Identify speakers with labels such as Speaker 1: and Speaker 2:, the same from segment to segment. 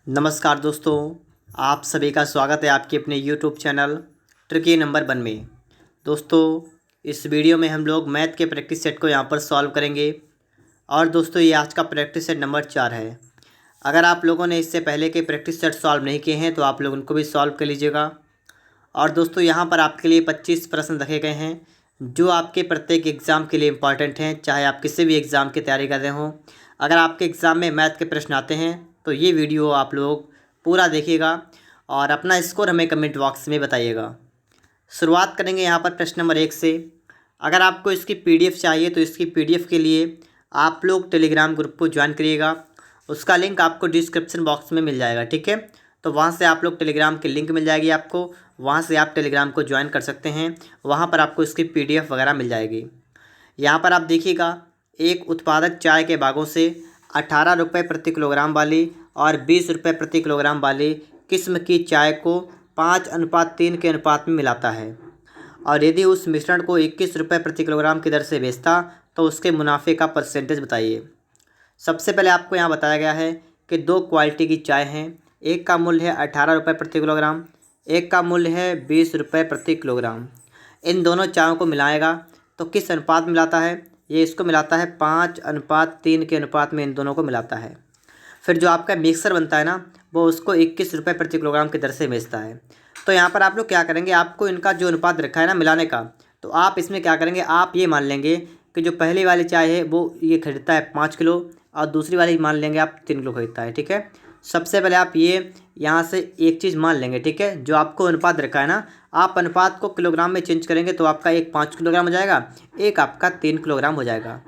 Speaker 1: नमस्कार दोस्तों, आप सभी का स्वागत है आपके अपने यूट्यूब चैनल ट्रिकी नंबर 1 में। दोस्तों, इस वीडियो में हम लोग मैथ के प्रैक्टिस सेट को यहाँ पर सॉल्व करेंगे। और दोस्तों, ये आज का प्रैक्टिस सेट नंबर 4 है। अगर आप लोगों ने इससे पहले के प्रैक्टिस सेट सॉल्व नहीं किए हैं तो आप लोग उनको भी सॉल्व कर लीजिएगा। और दोस्तों, यहाँ पर आपके लिए 25 प्रश्न रखे गए हैं जो आपके प्रत्येक एग्ज़ाम के लिए इम्पॉर्टेंट हैं, चाहे आप किसी भी एग्ज़ाम की तैयारी कर रहे हों। अगर आपके एग्ज़ाम में मैथ के प्रश्न आते हैं तो ये वीडियो आप लोग पूरा देखिएगा और अपना स्कोर हमें कमेंट बॉक्स में बताइएगा। शुरुआत करेंगे यहाँ पर प्रश्न नंबर 1 से। अगर आपको इसकी पीडीएफ चाहिए तो इसकी पीडीएफ के लिए आप लोग टेलीग्राम ग्रुप को ज्वाइन करिएगा। उसका लिंक आपको डिस्क्रिप्शन बॉक्स में मिल जाएगा, ठीक है। तो वहाँ से आप लोग टेलीग्राम की लिंक मिल जाएगी आपको, वहाँ से आप टेलीग्राम को ज्वाइन कर सकते हैं। वहाँ पर आपको इसकी पीडीएफ वगैरह मिल जाएगी। यहाँ पर आप देखिएगा, एक उत्पादक चाय के बागों से 18 रुपये प्रति किलोग्राम वाली और 20 रुपये प्रति किलोग्राम वाली किस्म की चाय को 5:3 के अनुपात में मिलाता है, और यदि उस मिश्रण को 21 रुपये प्रति किलोग्राम की दर से बेचता तो उसके मुनाफे का परसेंटेज बताइए। सबसे पहले आपको यहाँ बताया गया है कि दो क्वालिटी की चाय हैं। एक का मूल्य है 18 रुपये प्रति किलोग्राम, एक का मूल्य है 20 रुपये प्रति किलोग्राम। इन दोनों चायों को मिलाएगा तो किस अनुपात में मिलाता है? ये इसको मिलाता है 5:3 के अनुपात में इन दोनों को मिलाता है। फिर जो आपका मिक्सर बनता है ना, वो उसको 21 रुपये प्रति किलोग्राम की दर से बेचता है। तो यहाँ पर आप लोग क्या करेंगे, आपको इनका जो अनुपात रखा है ना मिलाने का, तो आप इसमें क्या करेंगे, आप ये मान लेंगे कि जो पहली वाली चाय है वो ये खरीदता है 5 किलो और दूसरी वाली मान लेंगे आप 3 किलो खरीदता है, ठीक है। सबसे पहले आप ये यहाँ से एक चीज़ मान लेंगे, ठीक है। जो आपको अनुपात रखा है ना, आप अनुपात को किलोग्राम में चेंज करेंगे तो आपका एक 5 किलोग्राम हो जाएगा, एक आपका 3 किलोग्राम हो जाएगा।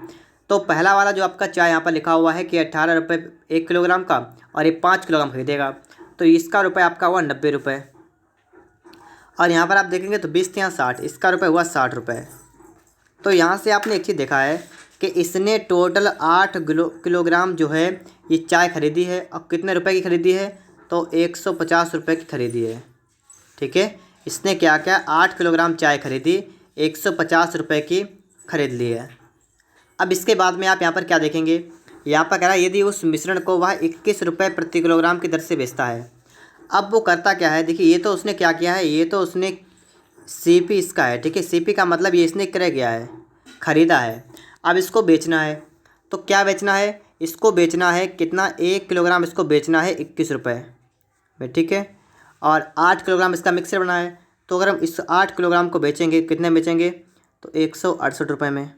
Speaker 1: तो पहला वाला जो आपका चाय यहाँ पर लिखा हुआ है कि 18 रुपये 1 किलोग्राम का और ये 5 किलोग्राम खरीदेगा, तो इसका रुपये आपका हुआ 90 रुपये। और यहाँ पर आप देखेंगे तो 20 यहाँ 60, इसका रुपये हुआ 60 रुपये। तो यहाँ से आपने एक चीज़ देखा है कि इसने टोटल 8 किलोग्राम जो है ये चाय खरीदी है, और कितने रुपए की खरीदी है, तो 150 रुपये की खरीदी है, ठीक है। इसने क्या क्या 8 किलोग्राम चाय खरीदी, 150 रुपये की खरीद ली है। अब इसके बाद में आप यहाँ पर क्या देखेंगे, यहाँ पर कह रहा है यदि उस मिश्रण को वह 21 रुपये प्रति किलोग्राम की दर से बेचता है। अब वो करता क्या है, देखिए ये तो उसने क्या किया है, ये तो उसने सीपी इसका है, ठीक है। सीपी का मतलब ये इसने क्रय किया है, ख़रीदा है। अब इसको बेचना है, तो क्या बेचना है, इसको बेचना है कितना, 1 किलोग्राम इसको बेचना है 21 रुपये में, ठीक है। और 8 किलोग्राम इसका मिक्सर बना है, तो अगर हम इस 8 किलोग्राम को बेचेंगे, कितने बेचेंगे, तो 168 रुपये में।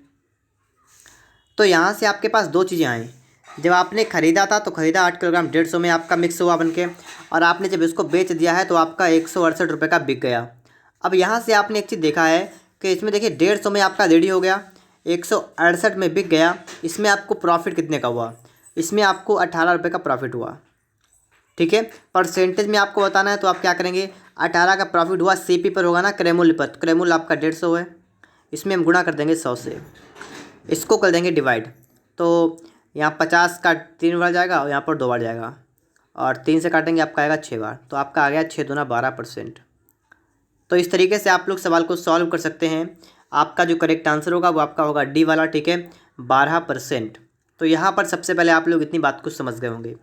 Speaker 1: तो यहाँ से आपके पास दो चीज़ें आई। जब आपने ख़रीदा था तो ख़रीदा 8 किलोग्राम 150 में आपका मिक्स हुआ बनके, और आपने जब इसको बेच दिया है तो आपका 168 रुपये का बिक गया। अब यहाँ से आपने एक चीज़ देखा है कि इसमें देखिए 150 में आपका रेडी हो गया, 168 में बिक गया। इसमें आपको प्रॉफिट कितने का हुआ, इसमें आपको 18 रुपये का प्रॉफिट हुआ, ठीक है। परसेंटेज में आपको बताना है तो आप क्या करेंगे, 18 का प्रॉफिट हुआ सीपी पर होगा ना, क्रय मूल्य पर। क्रय मूल्य आपका 150 है, इसमें हम गुणा कर देंगे 100 से, इसको कर देंगे डिवाइड। तो यहाँ 50 का 3 बार जाएगा और यहाँ पर 2 बार जाएगा, और 3 से काटेंगे आपका आएगा 6 बार, तो आपका आ गया 6 दूना 12%। तो इस तरीके से आप लोग सवाल को सॉल्व कर सकते हैं। आपका जो करेक्ट आंसर होगा वो आपका होगा डी वाला, ठीक है, 12%। तो यहाँ पर सबसे पहले आप लोग इतनी बात को समझ गए होंगे।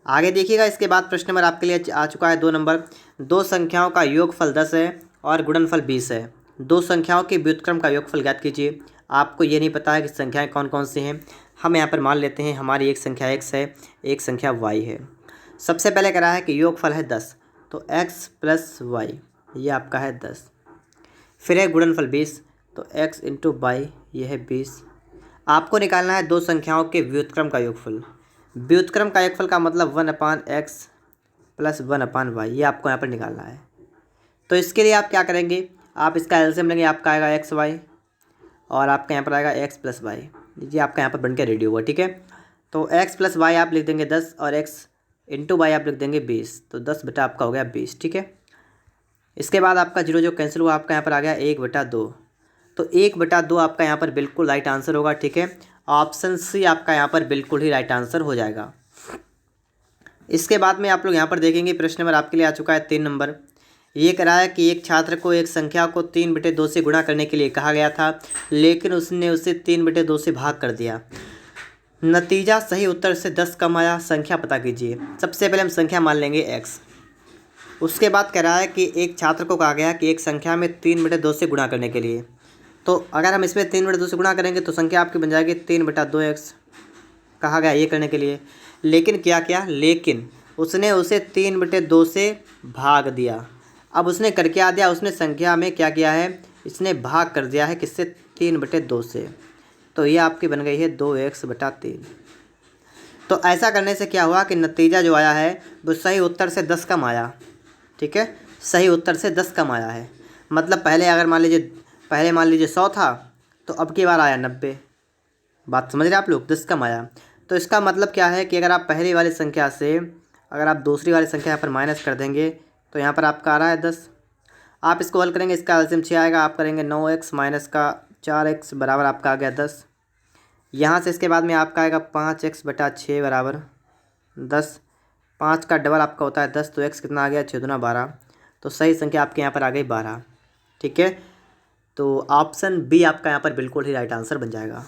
Speaker 1: आगे देखिएगा, इसके बाद प्रश्न नंबर आपके लिए आ चुका है 2 नंबर। दो संख्याओं का योगफल 10 है और गुणनफल 20 है। दो संख्याओं के व्युत्क्रम का योगफल ज्ञात कीजिए। आपको ये नहीं पता है कि संख्याएं कौन कौन सी हैं। हम यहाँ पर मान लेते हैं हमारी एक संख्या x है, एक संख्या y है। सबसे पहले कह रहा है कि योगफल है 10, तो x प्लस वाई, ये आपका है 10। फिर है गुणनफल 20, तो x इंटू वाई, ये है 20। आपको निकालना है दो संख्याओं के व्युत्क्रम का योगफल। व्युत्क्रम का योगफल का मतलब 1/x प्लस 1/y, ये आपको यहाँ पर निकालना है। तो इसके लिए आप क्या करेंगे, आप इसका एलसीएम लेंगे, आपका आएगा एक्स वाई और आपका यहाँ पर आएगा x प्लस वाई, ये आपका यहाँ पर बनकर रेडी होगा, ठीक है। तो x प्लस वाई आप लिख देंगे 10 और x इंटू वाई आप लिख देंगे 20, तो 10 बटा आपका हो गया 20, ठीक है। इसके बाद आपका जीरो जो कैंसिल हुआ, आपका यहाँ पर आ गया 1/2, तो 1/2 आपका यहाँ पर बिल्कुल राइट आंसर होगा, ठीक है। ऑप्शन सी आपका यहाँ पर बिल्कुल ही राइट आंसर हो जाएगा। इसके बाद में आप लोग यहाँ पर देखेंगे प्रश्न नंबर आपके लिए आ चुका है 3 नंबर। ये कह रहा है कि एक छात्र को एक संख्या को 3/2 से गुणा करने के लिए कहा गया था, लेकिन उसने उसे 3/2 से भाग कर दिया। नतीजा सही उत्तर से 10 कम आया, संख्या पता कीजिए। सबसे पहले हम संख्या मान लेंगे x। उसके बाद कह रहा है कि एक छात्र को कहा गया कि एक संख्या में 3/2 से गुणा करने के लिए। तो अगर हम इसमें 3/2 से गुणा करेंगे तो संख्या आपकी बन जाएगी 3/2x। कहा गया ये करने के लिए, लेकिन क्या किया, लेकिन उसने उसे 3/2 से भाग दिया। अब उसने कर क्या दिया, उसने संख्या में क्या किया है, इसने भाग कर दिया है किससे, 3/2 से। तो ये आपकी बन गई है 2x/3। तो ऐसा करने से क्या हुआ कि नतीजा जो आया है वो सही उत्तर से 10 कम आया। ठीक है, सही उत्तर से 10 कम आया है। मतलब पहले मान लीजिए 100 था, तो अब की बार आया 90। बात समझ रहे आप लोग, 10 कम आया। तो इसका मतलब क्या है कि अगर आप पहली वाली संख्या से अगर आप दूसरी वाली संख्या यहाँ पर माइनस कर देंगे तो यहाँ पर आपका आ रहा है 10। आप इसको हल करेंगे, इसका एलसीएम 6 आएगा, आप करेंगे 9x माइनस का 4x बराबर आपका आ गया 10। यहाँ से इसके बाद में आपका आएगा 5x/6 बराबर 10। 5 का डबल आपका होता है 10, तो x कितना आ गया, 6×12। तो सही संख्या आपके यहाँ पर आ गई 12। ठीक है, तो ऑप्शन बी आपका यहाँ पर बिल्कुल ही राइट आंसर बन जाएगा।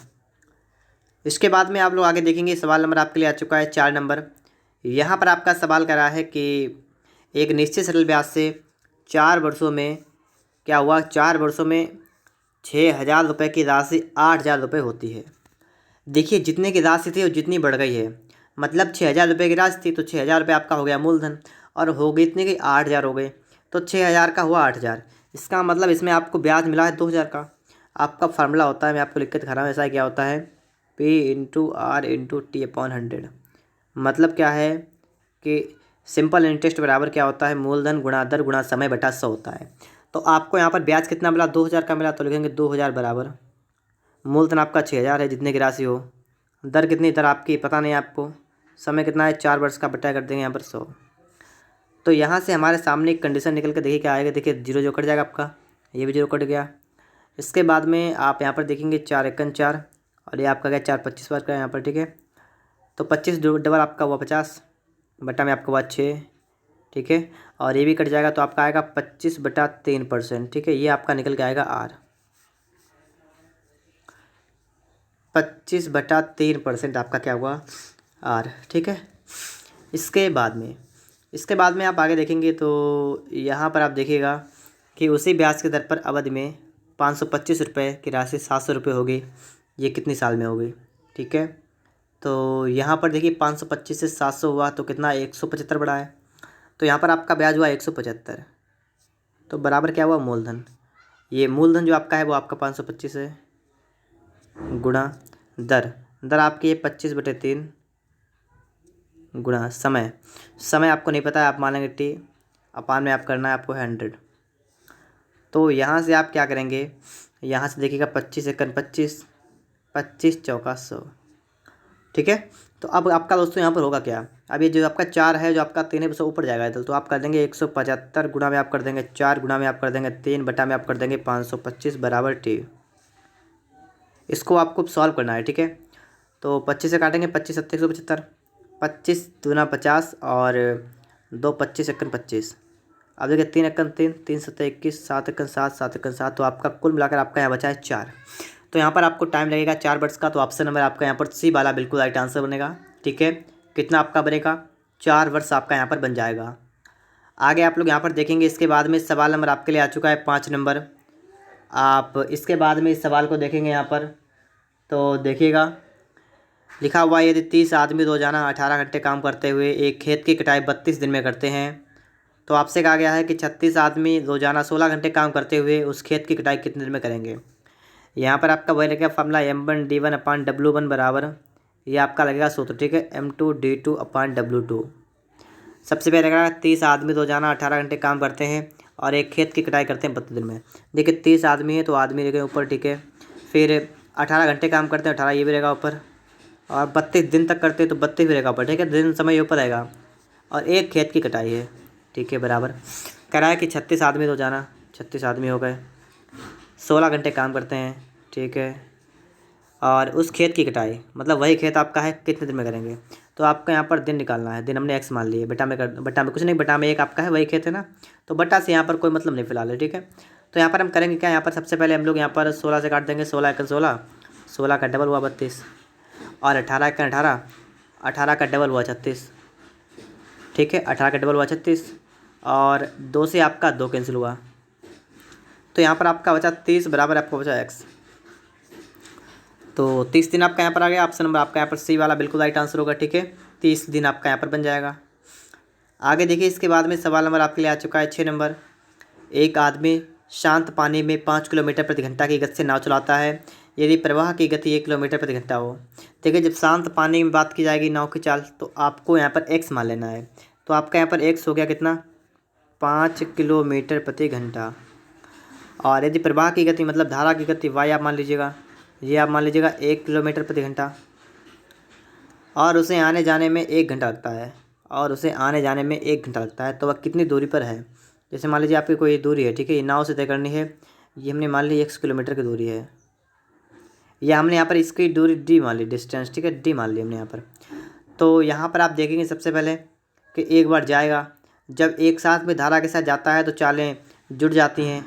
Speaker 1: इसके बाद में आप लोग आगे देखेंगे, सवाल नंबर आपके लिए आ चुका है 4 नंबर। यहाँ पर आपका सवाल करा है कि एक निश्चित सरल ब्याज से 4 वर्षों में क्या हुआ, 4 वर्षों में 6,000 रुपये की राशि 8,000 रुपये होती है। देखिए जितने की राशि थी वो जितनी बढ़ गई है, मतलब 6,000 रुपये की राशि थी तो 6,000 रुपये आपका हो गया मूलधन, और हो गई इतनी की 8,000 हो गए, तो 6,000 का हुआ 8,000। इसका मतलब इसमें आपको ब्याज मिला है 2,000 का। आपका फार्मूला होता है, मैं आपको लिख के दिखा रहा हूँ, ऐसा क्या होता है, P/R/T/100। मतलब क्या है कि सिंपल इंटरेस्ट बराबर क्या होता है, मूलधन गुणा दर गुणा समय बटा 100 होता है। तो आपको यहाँ पर ब्याज कितना मिला, 2,000 का मिला, तो लिखेंगे 2,000 बराबर मूलधन आपका 6,000 है जितने की राशि हो, दर कितनी, दर आपकी पता नहीं आपको, समय कितना है 4 वर्ष का, बटा कर देंगे यहाँ पर 100। तो यहाँ से हमारे सामने एक कंडीशन निकल के देखिए क्या आएगा, देखिए 0 जो कट जाएगा आपका, ये भी 0 कट गया। इसके बाद में आप यहाँ पर देखेंगे 4×1=4, और ये आपका गया 4×25 बार का यहाँ पर। ठीक है, तो 25 डबल आपका हुआ 50, बटा में आपका हुआ 6। ठीक है, और ये भी कट जाएगा तो आपका आएगा 25/3%। ठीक है, ये आपका निकल के आएगा R, 25/3% आपका क्या हुआ, R। ठीक है, इसके बाद में आप आगे देखेंगे तो यहाँ पर आप देखिएगा कि उसी ब्याज के दर पर अवधि में 525 रुपये की राशि 700 रुपये होगी। ये कितनी साल में होगी। ठीक है, तो यहाँ पर देखिए 525 से 700 हुआ तो कितना, 175 बढ़ा है, तो यहाँ पर आपका ब्याज हुआ 175। तो बराबर क्या हुआ, मूलधन। ये मूलधन जो आपका है वो आपका 525 है, गुणा दर आपकी है 25/3, गुणा समय आपको नहीं पता है, आप मानेंगे T, अपान में आप करना है आपको 100। तो यहाँ से आप क्या करेंगे, यहाँ से देखिएगा 25×1=25, 25×4=100। ठीक है, तो अब आपका दोस्तों यहाँ पर होगा क्या, अब ये जो आपका 4 है, जो आपका 3 है, उससे ऊपर जाएगा इधर, तो आप कर देंगे 175, गुणा में आप कर देंगे 4, गुणा में आप कर देंगे 3, बटा में आप कर देंगे 525 बराबर T। इसको आपको सॉल्व करना है। ठीक है, तो 25 से काटेंगे, 25×7=175, 25×2=50 और 2×25=25। अब देखिए 3×3, 3×7=21, 7×7, 7×7, तो आपका कुल मिलाकर आपका यहाँ बचा है 4। तो यहाँ पर आपको टाइम लगेगा 4 वर्ष का, तो ऑप्शन नंबर आपका यहाँ पर सी वाला बिल्कुल राइट आंसर बनेगा। ठीक है, कितना आपका बनेगा, 4 वर्ष आपका यहाँ पर बन जाएगा। आगे आप लोग यहाँ पर देखेंगे, इसके बाद में सवाल नंबर आपके लिए आ चुका है 5 नंबर। आप इसके बाद में इस सवाल को देखेंगे यहाँ पर, तो देखिएगा लिखा हुआ है, यदि 30 आदमी रोजाना 18 घंटे काम करते हुए एक खेत की कटाई 32 दिन में करते हैं, तो आपसे कहा गया है कि 36 आदमी रोजाना 16 घंटे काम करते हुए उस खेत की कटाई कितने दिन में करेंगे। यहाँ पर आपका वही लगेगा फॉर्मूला M1D1/W1 बराबर, ये आपका लगेगा सूत्र। ठीक है, M2D2/W2। सबसे पहले लगेगा 30 आदमी रोजाना 18 घंटे काम करते हैं और एक खेत की कटाई करते हैं 32 दिन में। देखिए 30 आदमी है तो आदमी रहेगा ऊपर। ठीक है, फिर 18 घंटे काम करते हैं, 18 ये भी रहेगा ऊपर, और 32 दिन तक करते हैं तो 32 भी रहेगा ऊपर। ठीक है, दिन समय ऊपर रहेगा, और एक खेत की कटाई है। ठीक है, बराबर कह रहा है कि 36 आदमी रोजाना, 36 आदमी हो गए, 16 घंटे काम करते हैं। ठीक है, और उस खेत की कटाई मतलब वही खेत आपका है कितने दिन में करेंगे, तो आपका यहाँ पर दिन निकालना है। दिन हमने x मान लिए, बटा में कुछ नहीं, बटा में एक आपका है वही खेत है ना, तो बटा से यहाँ पर कोई मतलब नहीं फिलहाल है। ठीक है, तो यहाँ पर हम करेंगे क्या, यहाँ पर सबसे पहले हम लोग यहाँ पर 16 से काट देंगे, 16×16, 16 का डबल हुआ 32, और 18 का 18, 18 का डबल हुआ 36, ठीक है, 18 का डबल हुआ 36, और 2 से आपका 2 कैंसिल हुआ, तो यहाँ पर आपका बचा 30 बराबर आपको बचा एक्स। तो 30 दिन आपका यहाँ पर आ गया। ऑप्शन नंबर आपका यहाँ पर सी वाला बिल्कुल राइट आंसर होगा, ठीक है, 30 दिन आपका यहाँ पर बन जाएगा। आगे देखिए, इसके बाद में सवाल नंबर आपके लिए आ चुका है 6 नंबर। एक आदमी शांत पानी में 5 किलोमीटर प्रति घंटा की गति से नाव चलाता है यदि प्रवाह की गति 1 किलोमीटर प्रति घंटा हो। देखिए, जब शांत पानी में बात की जाएगी नाव की चाल, तो आपको यहाँ पर एक्स मान लेना है। तो आपका यहाँ पर एक्स हो गया कितना, 5 किलोमीटर प्रति घंटा। और यदि प्रवाह की गति मतलब धारा की गति वाई आप मान लीजिएगा, ये आप मान लीजिएगा 1 किलोमीटर प्रति घंटा, और उसे आने जाने में 1 घंटा लगता है, और उसे आने जाने में 1 घंटा लगता है। तो वह कितनी दूरी पर है। जैसे मान लीजिए आपकी कोई दूरी है, ठीक है, ये नाव से तय करनी है, ये हमने मान ली 1 किलोमीटर की दूरी है, या हमने यहाँ पर इसकी दूरी डी मान ली, डिस्टेंस, ठीक है, डी मान ली हमने यहाँ पर। तो यहाँ पर आप देखेंगे सबसे पहले कि एक बार जाएगा, जब एक साथ में धारा के साथ जाता है तो चालें जुड़ जाती हैं,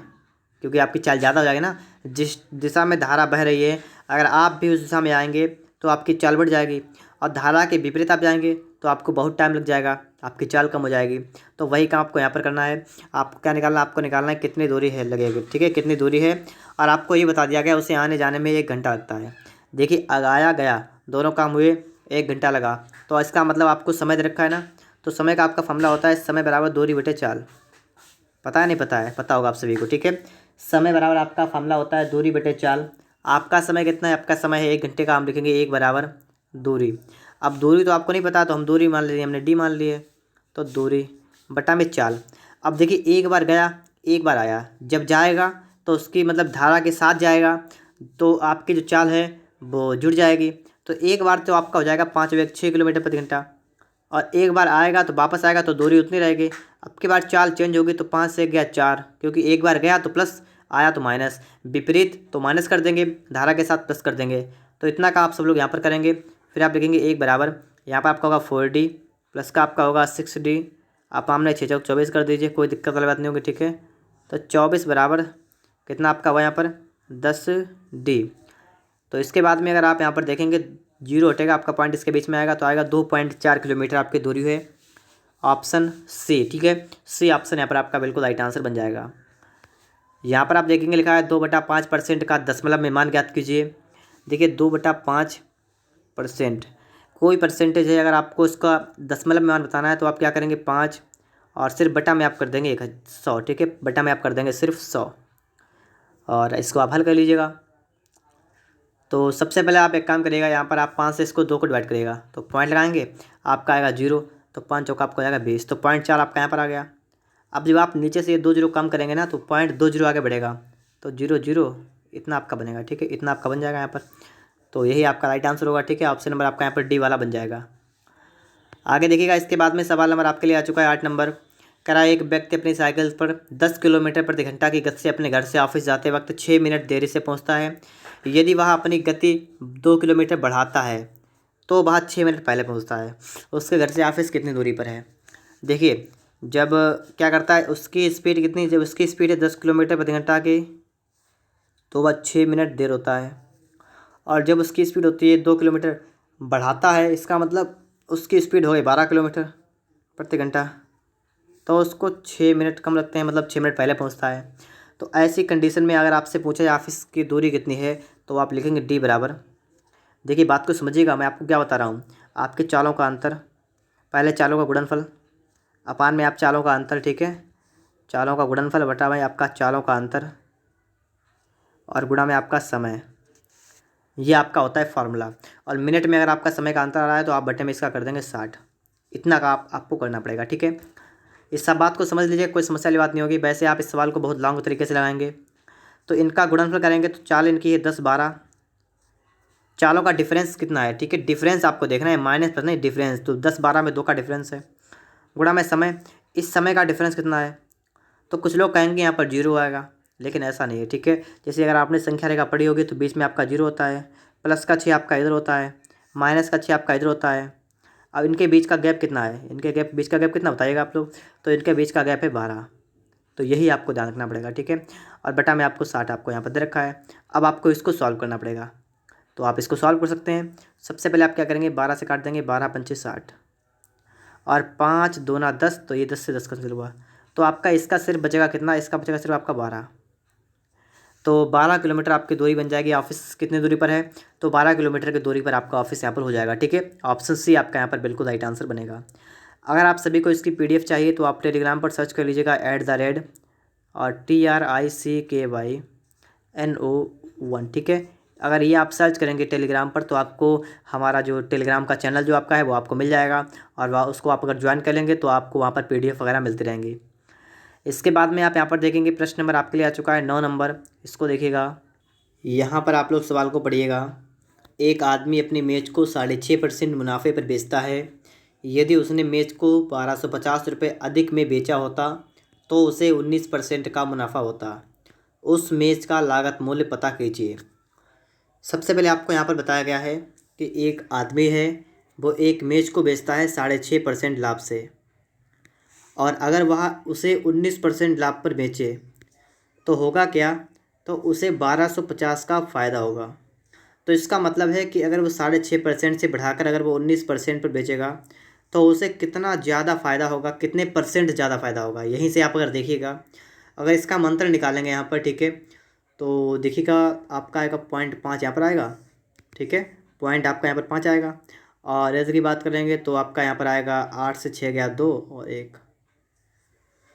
Speaker 1: क्योंकि आपकी चाल ज़्यादा हो जाएगी ना। जिस दिशा में धारा बह रही है, अगर आप भी उस दिशा में आएंगे तो आपकी चाल बढ़ जाएगी, और धारा के विपरीत आप जाएंगे तो आपको बहुत टाइम लग जाएगा, आपकी चाल कम हो जाएगी। तो वही काम आपको यहाँ पर करना है। आपको क्या निकालना, आपको निकालना है कितनी दूरी है लगेगी, ठीक है, कितनी दूरी है, और आपको ये बता दिया गया उसे आने जाने में 1 घंटा लगता है। देखिए, आया गया दोनों काम हुए, 1 घंटा लगा, तो इसका मतलब आपको समय दे रखा है ना। तो समय का आपका फॉर्मूला होता है समय बराबर दूरी बटे चाल। पता है नहीं पता है, पता होगा आप सभी को, ठीक है। समय बराबर आपका फॉर्मूला होता है दूरी बटे चाल। आपका समय कितना है, आपका समय है 1 घंटे का, हम लिखेंगे 1 बराबर दूरी। अब दूरी तो आपको नहीं पता, तो हम दूरी मान ली, हमने डी मान ली है, तो दूरी बटा में चाल। अब देखिए, एक बार गया एक बार आया, जब जाएगा तो उसकी मतलब धारा के साथ जाएगा, तो आपकी जो चाल है वो जुड़ जाएगी। तो एक बार तो आपका हो जाएगा 5 वेग 6 किलोमीटर प्रति घंटा, और एक बार आएगा तो वापस आएगा तो दूरी उतनी रहेगी। अब की बार चाल चेंज होगी, तो 5 से गया 4, क्योंकि एक बार गया तो प्लस, आया तो माइनस, विपरीत तो माइनस कर देंगे, धारा के साथ प्लस कर देंगे। तो इतना का आप सब लोग यहाँ पर करेंगे। फिर आप लिखेंगे 1 बराबर, यहाँ पर आपका होगा 4D, प्लस का आपका होगा 6D, आप आमने 6 चौक 24 कर दीजिए, कोई दिक्कत वाली बात नहीं होगी, ठीक है। तो 24 बराबर कितना आपका हुआ यहाँ पर 10D। तो इसके बाद में अगर आप यहाँ पर देखेंगे, जीरो हटेगा, आपका पॉइंट इसके बीच में आएगा, तो आएगा 2.4 किलोमीटर आपकी दूरी है। ऑप्शन सी, ठीक है, सी ऑप्शन यहाँ पर आपका बिल्कुल राइट आंसर बन जाएगा। यहाँ पर आप देखेंगे लिखा है 2/5% का दशमलव में मान ज्ञात कीजिए। देखिए, 2/5% कोई परसेंटेज है, अगर आपको इसका दशमलव में मान बताना है तो आप क्या करेंगे 5, और सिर्फ बटा में आप कर देंगे 100, ठीक है, बटा में आप कर देंगे सिर्फ 100, और इसको आप हल कर लीजिएगा। तो सबसे पहले आप एक काम करिएगा, यहाँ पर आप 5 से इसको 2 को डिवाइड करिएगा, तो पॉइंट लगाएंगे, आपका आएगा 0, तो 5 चौका आपको आएगा 20, तो 0.4 आपका यहाँ पर आ गया। अब जब आप नीचे से ये 2 जीरो कम करेंगे ना, तो 0.20 आगे बढ़ेगा, तो 0 इतना आपका बनेगा, ठीक है, इतना आपका बन जाएगा यहाँ पर। तो यही आपका राइट आंसर होगा, ठीक है, ऑप्शन नंबर आपका यहाँ पर डी वाला बन जाएगा। आगे देखिएगा, इसके बाद में सवाल नंबर आपके लिए आ चुका है 8 नंबर। करा एक व्यक्ति अपनी साइकिल पर 10 किलोमीटर प्रति घंटा की गति से अपने घर से ऑफिस जाते वक्त 6 मिनट देरी से पहुंचता है। यदि वह अपनी गति 2 किलोमीटर बढ़ाता है तो वह 6 मिनट पहले पहुंचता है। उसके घर से ऑफिस कितनी दूरी पर है। देखिए, जब क्या करता है, उसकी स्पीड कितनी, जब उसकी स्पीड है 10 किलोमीटर प्रति घंटा की, तो वह 6 मिनट देर होता है। और जब उसकी स्पीड होती है 2 किलोमीटर बढ़ाता है, इसका मतलब उसकी स्पीड हो गई 12 किलोमीटर प्रति घंटा, तो उसको 6 मिनट कम लगते हैं, मतलब 6 मिनट पहले पहुंचता है। तो ऐसी कंडीशन में अगर आपसे पूछा जाए ऑफिस की दूरी कितनी है, तो आप लिखेंगे डी बराबर। देखिए, बात को समझिएगा, मैं आपको क्या बता रहा हूँ, आपके चालों का अंतर, पहले चालों का गुणनफल, अपान में आप चालों का अंतर, ठीक है, चालों का गुणनफल बटा में आपका चालों का अंतर, और गुणा में आपका समय, ये आपका होता है फार्मूला। और मिनट में अगर आपका समय का अंतर आ रहा है तो आप बटे में इसका कर देंगे 60। इतना का आपको करना पड़ेगा, ठीक है। इस सब बात को समझ लीजिए, कोई समस्या वाली बात नहीं होगी। वैसे आप इस सवाल को बहुत लॉन्ग तरीके से लगाएंगे, तो इनका गुणनफल करेंगे तो चाल इनकी है 10 12, चालों का डिफरेंस कितना है, ठीक है, डिफरेंस आपको देखना है, माइनस प्लस नहीं, डिफरेंस, तो 10 12 में 2 का डिफरेंस है, गुणा में समय, इस समय का डिफरेंस कितना है। तो कुछ लोग कहेंगे यहाँ पर 0 आएगा, लेकिन ऐसा नहीं है, ठीक है। जैसे अगर आपने संख्या रेखा पढ़ी होगी तो बीच में आपका 0 होता है, प्लस का 6 आपका इधर होता है, माइनस का 6 आपका इधर होता है। अब इनके बीच का गैप कितना है, इनके बीच का गैप कितना बताइएगा आप लोग। तो इनके बीच का गैप है 12, तो यही आपको ध्यान रखना पड़ेगा, ठीक है। और बटा में आपको 60 आपको यहाँ पर दे रखा है। अब आपको इसको सॉल्व करना पड़ेगा। तो आप इसको सॉल्व कर सकते हैं। सबसे पहले आप क्या करेंगे, 12 से काट देंगे, 12 पंचे 60 और 5 दूना 10, तो ये 10 से 10 कैंसिल हुआ। तो आपका इसका सिर्फ बचेगा कितना, इसका बचेगा सिर्फ आपका 12। तो 12 किलोमीटर आपकी दूरी बन जाएगी। ऑफिस कितनी दूरी पर है, तो 12 किलोमीटर की दूरी पर आपका ऑफिस यहाँ पर हो जाएगा। ठीक है, ऑप्शन सी आपका यहाँ पर बिल्कुल राइट आंसर बनेगा। अगर आप सभी को इसकी PDF चाहिए तो आप टेलीग्राम पर सर्च कर लीजिएगा @ और TRICKYNO1। ठीक है, अगर ये आप सर्च करेंगे टेलीग्राम पर तो आपको हमारा जो टेलीग्राम का चैनल जो आपका है वो आपको मिल जाएगा, और वह उसको आप अगर ज्वाइन कर लेंगे तो आपको वहाँ पर PDF वगैरह मिलते रहेंगे। इसके बाद में आप यहाँ पर देखेंगे प्रश्न नंबर आपके लिए आ चुका है 9 नंबर। इसको देखिएगा, यहाँ पर आप लोग सवाल को पढ़िएगा। एक आदमी अपनी मेज को 6.5% मुनाफे पर बेचता है। यदि उसने मेज को 1250 रुपये अधिक में बेचा होता तो उसे 19% का मुनाफा होता। उस मेज का लागत मूल्य पता कीजिए। सबसे पहले आपको यहाँ पर बताया गया है कि एक आदमी है, वो एक मेज को बेचता है 6.5% लाभ से, और अगर वह उसे 19% लाभ पर बेचे तो होगा क्या, तो उसे 1250 का फ़ायदा होगा। तो इसका मतलब है कि अगर वो 6.5% से बढ़ाकर अगर वो 19% पर बेचेगा तो उसे कितना ज़्यादा फ़ायदा होगा, कितने परसेंट ज़्यादा फ़ायदा होगा। यहीं से आप अगर देखिएगा, अगर इसका मंत्र निकालेंगे यहाँ पर, ठीक है, तो देखिएगा आपका आएगा 0.5 यहाँ पर आएगा। ठीक है, पॉइंट आपका यहाँ पर 5 आएगा। और रेज़ की बात करेंगे तो आपका यहाँ पर आएगा 8 से 6 गया 2 और 1।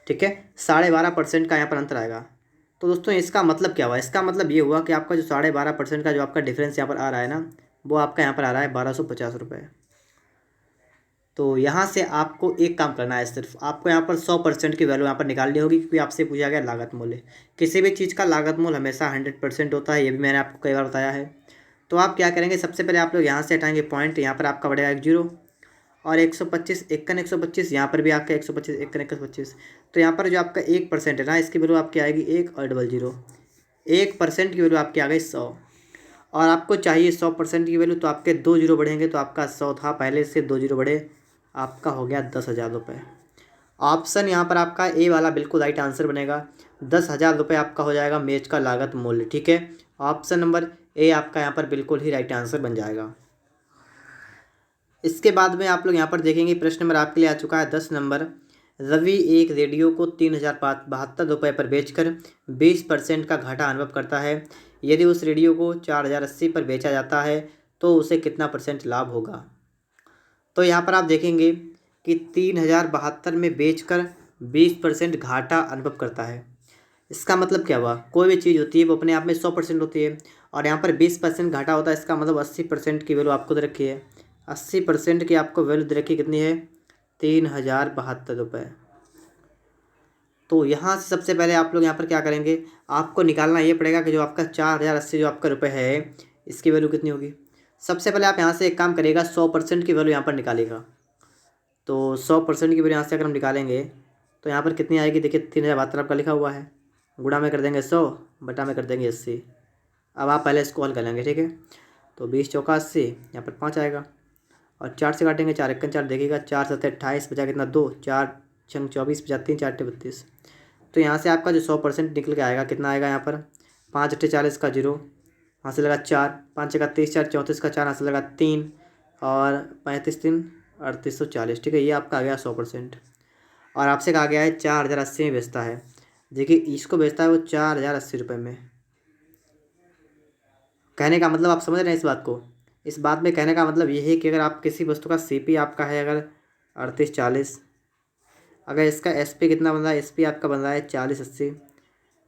Speaker 1: ठीक है, 12.5% का यहाँ पर अंतर आएगा। तो दोस्तों इसका मतलब क्या हुआ, इसका मतलब ये हुआ कि आपका जो 12.5% का जो आपका डिफरेंस यहाँ पर आ रहा है ना, वो आपका यहाँ पर आ रहा है 1250 रुपये। तो यहाँ से आपको एक काम करना है, सिर्फ आपको यहाँ पर 100% की वैल्यू यहाँ पर निकालनी होगी, क्योंकि आपसे पूछा गया लागत मूल्य। किसी भी चीज़ का लागत मूल्य हमेशा 100% होता है, ये भी मैंने आपको कई बार बताया है। तो आप क्या करेंगे, सबसे पहले आप लोग यहाँ से हटाएंगे पॉइंट, यहाँ पर आपका बढ़ेगा 1 0 और 125 1 125, यहाँ पर भी आपका 125 1 125। तो यहाँ पर जो आपका 1% है ना, इसकी वैल्यू आपकी आएगी 1 और 00। 1% की वैल्यू आपकी आ गई 100, और आपको चाहिए 100% की वैल्यू, तो आपके 2 0 बढ़ेंगे, तो आपका 100 था पहले से 2 0 बढ़े, आपका हो गया 10,000 रुपये। ऑप्शन यहाँ पर आपका ए वाला बिल्कुल राइट आंसर बनेगा। 10,000 रुपये आपका हो जाएगा मेज का लागत मूल्य। ठीक है, ऑप्शन नंबर ए आपका यहाँ पर बिल्कुल ही राइट आंसर बन जाएगा। इसके बाद में आप लोग यहाँ पर देखेंगे प्रश्न नंबर आपके लिए आ चुका है 10 नंबर। रवि एक रेडियो को 3,072 रुपये पर बेचकर 20% का घाटा अनुभव करता है। यदि उस रेडियो को 4,080 पर बेचा जाता है तो उसे कितना % लाभ होगा। तो यहाँ पर आप देखेंगे कि 3,072 में बेचकर 20% घाटा अनुभव करता है। इसका मतलब क्या हुआ, कोई भी चीज़ होती है वो अपने आप में 100% होती है, और यहाँ पर 20% घाटा होता है। इसका मतलब 80% की वैल्यू आपको दे रखी है। 80% की आपको वैल्यू दे रखी कितनी है, 3,072 रुपये। तो यहाँ से सबसे पहले आप लोग यहाँ पर क्या करेंगे, आपको निकालना ये पड़ेगा कि जो आपका 4,080 जो आपका रुपये है, इसकी वैल्यू कितनी होगी। सबसे पहले आप यहाँ से एक काम करिएगा, 100% की वैल्यू यहाँ पर निकालिएगा। तो 100% की वैल्यू यहाँ से अगर हम निकालेंगे तो यहाँ पर कितनी आएगी, देखिए 3,072 आपका लिखा हुआ है, गुणा में कर देंगे 100, बटा में कर देंगे 80। अब आप पहले इसको हल कर लेंगे। ठीक है, तो 20 चौका 80, यहाँ पर 5 आएगा, और 4 से काटेंगे, 4 1 4 देखिएगा, 4 7 28 बचा कितना 2, 4 6 24 बचा 3 4 32। तो यहाँ से आपका जो 100% निकल के आएगा कितना आएगा, यहाँ पर 5 8 40 का 0, यहाँ से लगा 4, 5 6 30 4 34 का 4, यहाँ से लगा 3, और 35 3 3840। ठीक है, ये आपका आ गया 100%। और आपसे कहा गया है 4,080 में बेचता है। देखिए इसको बेचता है वो 4,080 रुपये में। कहने का मतलब आप समझ रहे हैं इस बात को। इस बात में कहने का मतलब ये है कि अगर आप किसी वस्तु का CP आपका है अगर 3840, अगर इसका SP कितना बन रहा है, SP आपका बन रहा है 4080,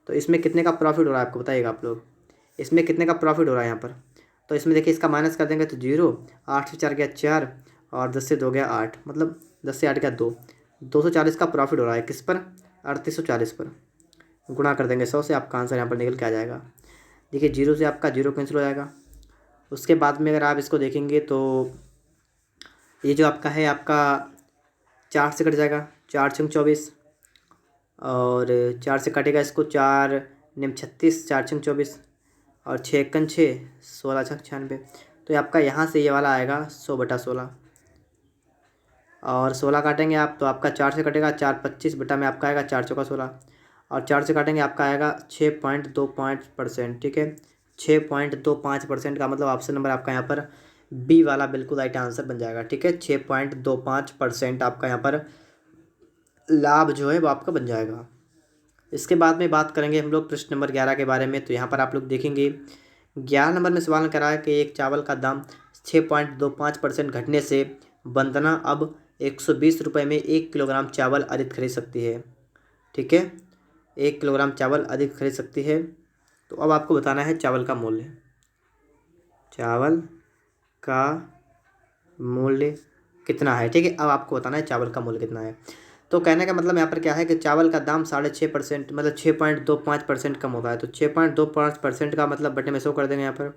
Speaker 1: तो इसमें कितने का प्रॉफिट हो रहा है आपको बताइएगा आप लोग, इसमें कितने का प्रॉफिट हो रहा है यहाँ पर। तो इसमें देखिए इसका माइनस कर देंगे तो 0, 8 से 4 गया 4, और 10 से 2 गया 8, मतलब 10 से 8 गया 2, 240 का प्रॉफिट हो रहा है किस पर, 3840 पर। गुणा कर देंगे 100 से, आपका आंसर यहाँ पर निकल के आ जाएगा। देखिए 0 से आपका 0 कैंसिल हो जाएगा। उसके बाद में अगर आप इसको देखेंगे तो ये जो आपका है आपका 4 से कट जाएगा, 4 6 24, और 4 से कटेगा इसको 4 9 36, 4 6 24, और 6 1 6, 16 6 96। तो ये आपका यहाँ से ये वाला आएगा 100/16, और 16 काटेंगे आप तो आपका 4 से कटेगा 4 25 बटा में आपका आएगा 4 चौका 16, और 4 से काटेंगे आपका आएगा 6.2%। ठीक है, 6.25% का मतलब ऑप्शन नंबर आपका यहाँ पर बी वाला बिल्कुल राइट आंसर बन जाएगा। ठीक है, 6.25% आपका यहाँ पर लाभ जो है वो आपका बन जाएगा। इसके बाद में बात करेंगे हम लोग प्रश्न नंबर 11 के बारे में। तो यहाँ पर आप लोग देखेंगे 11 नंबर में सवाल करा है कि एक चावल का दाम 6.25% घटने से वंदना अब 120 रुपये में 1 किलोग्राम चावल अधिक खरीद सकती है। ठीक है, 1 किलोग्राम चावल अधिक खरीद सकती है। तो अब आपको बताना है चावल का मूल्य। चावल का मूल्य कितना है? ठीक है, अब आपको बताना है चावल का मूल्य कितना है। तो कहने का मतलब यहाँ पर क्या है कि चावल का दाम 6.5% मतलब 6.25% कम होता है। तो 6.25% का मतलब बटे में 100 कर देंगे यहाँ पर,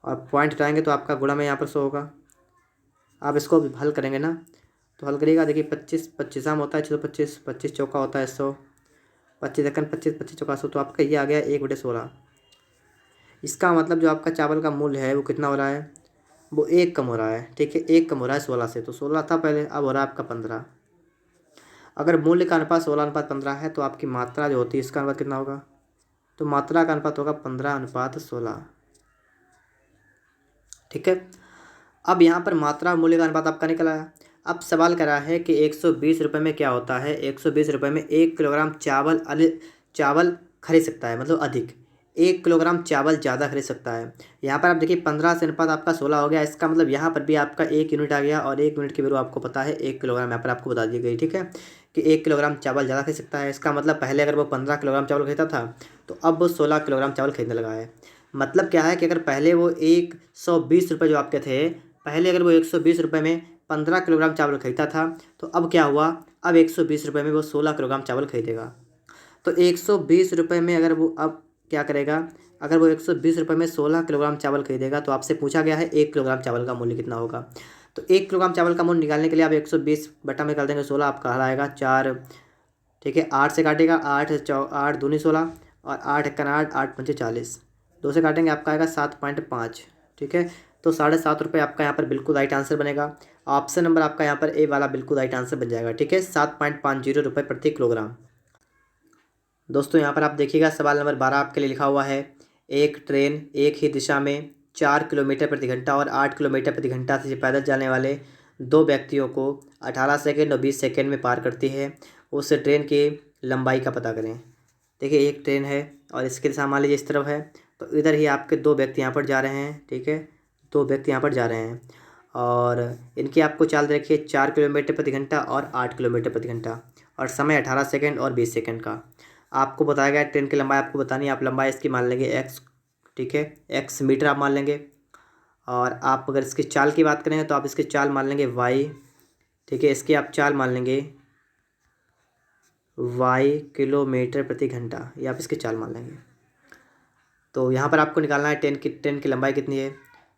Speaker 1: और पॉइंट हटाएंगे तो आपका गुणा में यहाँ पर 100 होगा। आप इसको हल करेंगे ना, तो हल करिएगा। देखिए 25 25 होता है 125, 25 चौका होता है 100, 25 एकन 25, 25 चौका 100, तो आपका ये आ गया 1/16। इसका मतलब जो आपका चावल का मूल्य है वो कितना हो रहा है, वो 1 कम हो रहा है। ठीक है, 1 कम हो रहा है 16 से। तो 16 था पहले, अब हो रहा है आपका 15। अगर मूल्य का अनुपात 16:15 है तो आपकी मात्रा जो होती है इसका अनुपात कितना होगा? तो मात्रा का अनुपात होगा 15:16। ठीक है, अब यहाँ पर मात्रा मूल्य का अनुपात आपका निकल आया। अब सवाल करा है कि 120 रुपये में क्या होता है, 120 रुपये में 1 किलोग्राम चावल खरीद सकता है, मतलब अधिक 1 किलोग्राम चावल ज़्यादा खरीद सकता है। यहाँ पर आप देखिए 15 से अनुपात आपका 16 हो गया। इसका मतलब यहाँ पर भी आपका 1 यूनिट आ गया, और 1 यूनिट की वैल्यू आपको पता है 1 किलोग्राम, यहाँ पर आपको बता दी गई। ठीक है, कि 1 किलोग्राम चावल ज़्यादा खरीद सकता है। इसका मतलब पहले अगर वो 15 किलोग्राम चावल खरीदता था तो अब वो 16 किलोग्राम चावल खरीदने लगा है। मतलब क्या है कि अगर पहले वो 120 रुपये जो आपके थे, पहले अगर वो 120 रुपये में 15 किलोग्राम चावल खरीदता था, तो अब क्या हुआ, अब 120 रुपये में वो 16 किलोग्राम चावल खरीदेगा। तो 120 रुपये में अगर वो अब क्या करेगा, अगर वो 120 रुपये में 16 किलोग्राम चावल खरीदेगा, तो आपसे पूछा गया है 1 किलोग्राम चावल का मूल्य कितना होगा। तो 1 किलोग्राम चावल का मूल्य निकालने के लिए आप 120 बटा में कर देंगे 16, आपका हल आएगा 4। ठीक है, 8 से काटेगा, 8 दूनी 16, और 8 एकन 8, 8 पंचे 40, 2 से काटेंगे आपका आएगा 7.5। ठीक है, तो 7.5 रुपये आपका यहाँ पर बिल्कुल राइट आंसर बनेगा। ऑप्शन नंबर आपका यहाँ पर ए वाला बिल्कुल राइट आंसर बन जाएगा। ठीक है, 7.50 रुपये प्रति किलोग्राम। दोस्तों यहाँ पर आप देखिएगा सवाल नंबर 12 आपके लिए लिखा हुआ है, एक ट्रेन एक ही दिशा में 4 किलोमीटर प्रति घंटा और 8 किलोमीटर प्रति घंटा से पैदल जाने वाले दो व्यक्तियों को 18 सेकंड और 20 सेकंड में पार करती है। उस ट्रेन की लंबाई का पता करें। देखिए एक ट्रेन है और इसके दिशा मान लीजिए इस तरफ है, तो इधर ही आपके दो व्यक्ति यहाँ पर जा रहे हैं। ठीक है, दो व्यक्ति यहाँ पर जा रहे हैं, और इनकी आपको चाल दे रखी है 4 किलोमीटर प्रति घंटा और 8 किलोमीटर प्रति घंटा, और समय 18 सेकंड और 20 सेकंड का। आपको बताया गया ट्रेन की लंबाई आपको बतानी है। आप लंबाई इसकी मान लेंगे एक्स। ठीक है, एक्स मीटर आप मान लेंगे, और आप अगर इसकी चाल की बात करेंगे तो आप इसकी चाल मान लेंगे वाई। ठीक है, इसकी आप चाल मान लेंगे वाई किलोमीटर प्रति घंटा, ये आप इसकी चाल मान लेंगे। तो यहाँ पर आपको निकालना है ट्रेन की लंबाई कितनी है।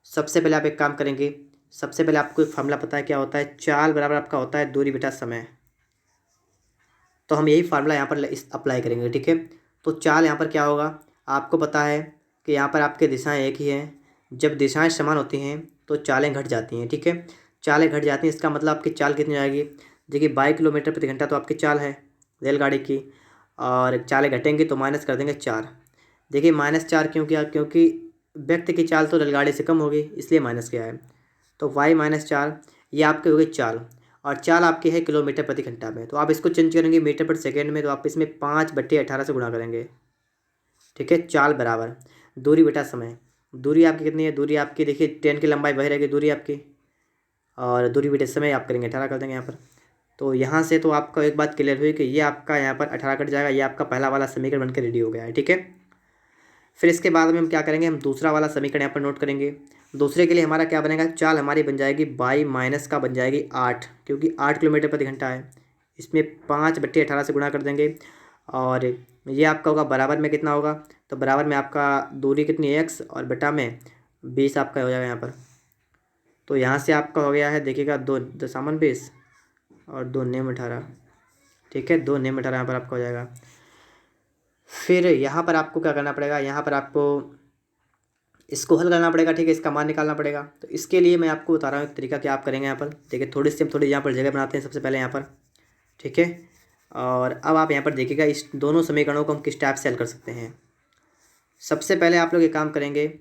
Speaker 1: सबसे पहले आप एक काम करेंगे, सबसे पहले आपको एक फार्मूला पता है क्या होता है, चाल बराबर आपका होता है दूरी बटा समय। तो हम यही फार्मूला यहाँ पर अप्लाई करेंगे। ठीक है, तो चाल यहाँ पर क्या होगा, आपको पता है कि यहाँ पर आपके दिशाएं एक ही हैं। जब दिशाएं समान होती हैं तो चालें घट जाती हैं। ठीक है, चालें घट जाती हैं, इसका मतलब आपकी चाल कितनी हो जाएगी। देखिए 22 किलोमीटर प्रति घंटा तो आपकी चाल है रेलगाड़ी की, और चालें घटेंगी तो माइनस कर देंगे 4। देखिए -4 क्यों किया, क्योंकि व्यक्ति की चाल तो रेलगाड़ी से कम होगी, इसलिए माइनस किया है। तो y-4 ये आपकी होगी चाल, और चाल आपकी है किलोमीटर प्रति घंटा में। तो आप इसको चेंज करेंगे मीटर प्रति सेकंड में, तो आप इसमें 5/18 से गुणा करेंगे। ठीक है, चाल बराबर दूरी बटा समय। दूरी आपकी कितनी है, दूरी आपकी देखिए ट्रेन की लंबाई वही रहेगी दूरी आपकी, और दूरी बटे समय आप करेंगे 18 कर देंगे यहाँ पर। तो यहाँ से तो आपका एक बात क्लियर हुई कि ये आपका यहाँ पर 18 कट जाएगा। ये आपका पहला वाला समीकरण बनकर रेडी हो गया है। ठीक है, फिर इसके बाद में हम क्या करेंगे, हम दूसरा वाला समीकरण यहाँ पर नोट करेंगे। दूसरे के लिए हमारा क्या बनेगा, चाल हमारी बन जाएगी बाई माइनस का बन जाएगी 8, क्योंकि 8 किलोमीटर प्रति घंटा है। इसमें 5/18 से गुणा कर देंगे, और ये आपका होगा बराबर में कितना होगा, तो बराबर में आपका दूरी कितनी है x, और बटा में 20 आपका हो जाएगा यहाँ पर। तो यहाँ से आपका हो गया है देखिएगा 2 दशामन 20 और 2 नेम 18। ठीक है, 2 नेम 18 यहाँ पर आपका हो जाएगा। फिर यहाँ पर आपको क्या करना पड़ेगा, यहाँ पर आपको इसको हल करना पड़ेगा। ठीक है, इसका मान निकालना पड़ेगा। तो इसके लिए मैं आपको बता रहा हूँ एक तरीका क्या आप करेंगे। यहाँ पर देखिए थोड़ी यहाँ पर जगह बनाते हैं सबसे पहले यहाँ पर। ठीक है, और अब आप यहाँ पर देखिएगा इस दोनों समीकरणों को हम किस टाइप से हल कर सकते हैं। सबसे पहले आप लोग ये काम करेंगे,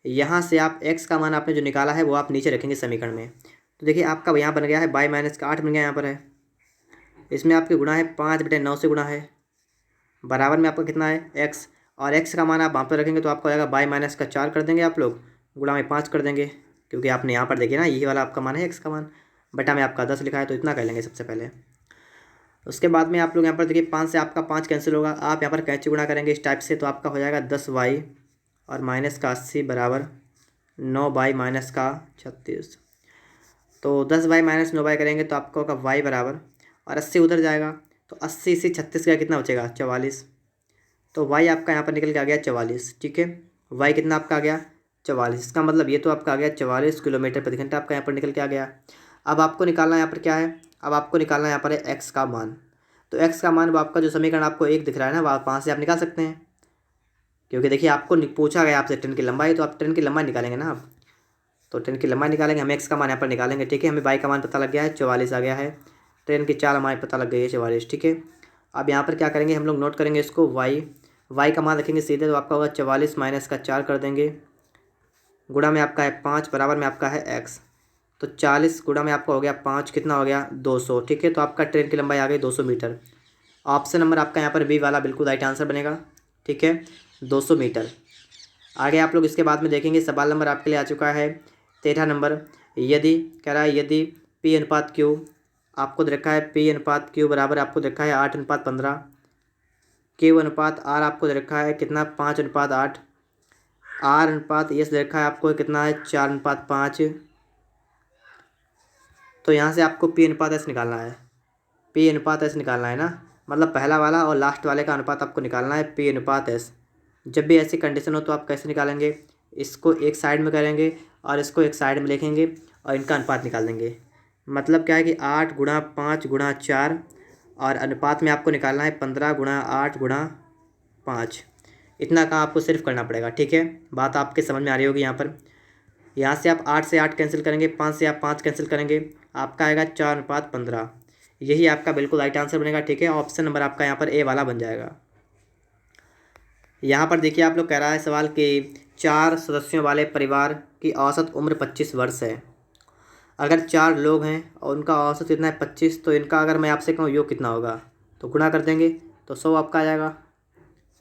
Speaker 1: यहाँ से आप x का मान आपने जो निकाला है वो आप नीचे रखेंगे समीकरण में। तो देखिए आपका यहाँ बन गया है बाई माइनस का 8 बन गया यहाँ पर है। इसमें आपके गुणा है 5/9 से गुणा है, बराबर में आपका कितना है x, और x का मान आप वहाँ पर रखेंगे तो आपका हो जाएगा बाई माइनस का 4 कर देंगे आप लोग, गुणा में 5 कर देंगे, क्योंकि आपने यहाँ पर देखिए ना ये वाला आपका मान है x का मान, बटा में आपका 10 लिखा है, तो इतना कर लेंगे सबसे पहले। उसके बाद में आप लोग यहाँ पर देखिए 5 से आपका 5 कैंसिल होगा, आप यहाँ पर कैंची गुणा करेंगे इस टाइप से, तो आपका हो जाएगा 10y और माइनस का 80 बराबर 9y माइनस का 36। तो 10y माइनस 9y करेंगे तो आपका होगा y बराबर, और 80 उधर जाएगा तो 80 से 36 का कितना बचेगा 44। तो y आपका यहाँ पर निकल के आ गया 44। ठीक है, y कितना आपका आ गया 44। इसका मतलब ये तो आपका आ गया 44 किलोमीटर प्रति घंटा आपका यहाँ पर निकल के आ गया। अब आपको निकालना यहाँ पर क्या है, अब आपको निकालना यहाँ पर है x का मान। तो x का मान वो आपका जो समीकरण आपको 1 दिख रहा है ना, वहाँ से आप निकाल सकते हैं, क्योंकि देखिए आपको पूछा गया आपसे ट्रेन की लंबाई, तो आप ट्रेन की लंबाई निकालेंगे ना आप, तो ट्रेन की लंबाई निकालेंगे, हम x का मान यहाँ पर निकालेंगे। ठीक है, हमें y का मान पता लग गया है 44 आ गया है, ट्रेन की चाल हमारी पता लग गई है 44। ठीक है, अब यहाँ पर क्या करेंगे हम लोग नोट करेंगे इसको, y का मान रखेंगे सीधे, तो आपका होगा 44 माइनस का 4 कर देंगे, गुणा में आपका है 5 बराबर में आपका है x। तो 40 गुणा में आपका हो गया 5, कितना हो गया 200। ठीक है, तो आपका ट्रेन की लंबाई आ गई 200 मीटर। ऑप्शन नंबर आपका यहाँ पर बी वाला बिल्कुल राइट आंसर बनेगा। ठीक है, 200 मीटर। आगे आप लोग इसके बाद में देखेंगे, सवाल नंबर आपके लिए आ चुका है 13 नंबर। यदि कह रहा है यदि P अनुपात Q आपको दे रखा है, P अनुपात Q बराबर आपको दे रखा है 8:15, Q अनुपात R आपको दे रखा है कितना 5:8, R अनुपात S दे रखा है आपको कितना है 4:5। तो यहाँ से आपको P अनुपात S निकालना है, P अनुपात S निकालना है ना, मतलब पहला वाला और लास्ट वाले का अनुपात आपको निकालना है P अनुपात S। जब भी ऐसी कंडीशन हो तो आप कैसे निकालेंगे, इसको एक साइड में करेंगे और इसको एक साइड में लिखेंगे और इनका अनुपात निकाल देंगे। मतलब क्या है कि 8 गुणा 5 गुणा 4, और अनुपात में आपको निकालना है 15 गुणा 8 गुणा 5। इतना काम आपको सिर्फ करना पड़ेगा। ठीक है, बात आपके समझ में आ रही होगी। यहाँ से आप 8 से 8 कैंसिल करेंगे, 5 से आप 5 कैंसिल करेंगे, आपका आएगा 4:15। यही आपका बिल्कुल राइट आंसर बनेगा। ठीक है, ऑप्शन नंबर आपका यहाँ पर ए वाला बन जाएगा। यहाँ पर देखिए आप लोग कह रहा है सवाल कि 4 सदस्यों वाले परिवार की औसत उम्र 25 वर्ष है। अगर 4 लोग हैं और उनका औसत कितना है 25, तो इनका अगर मैं आपसे कहूँ योग कितना होगा, तो गुणा कर देंगे तो 100 आपका आ जाएगा,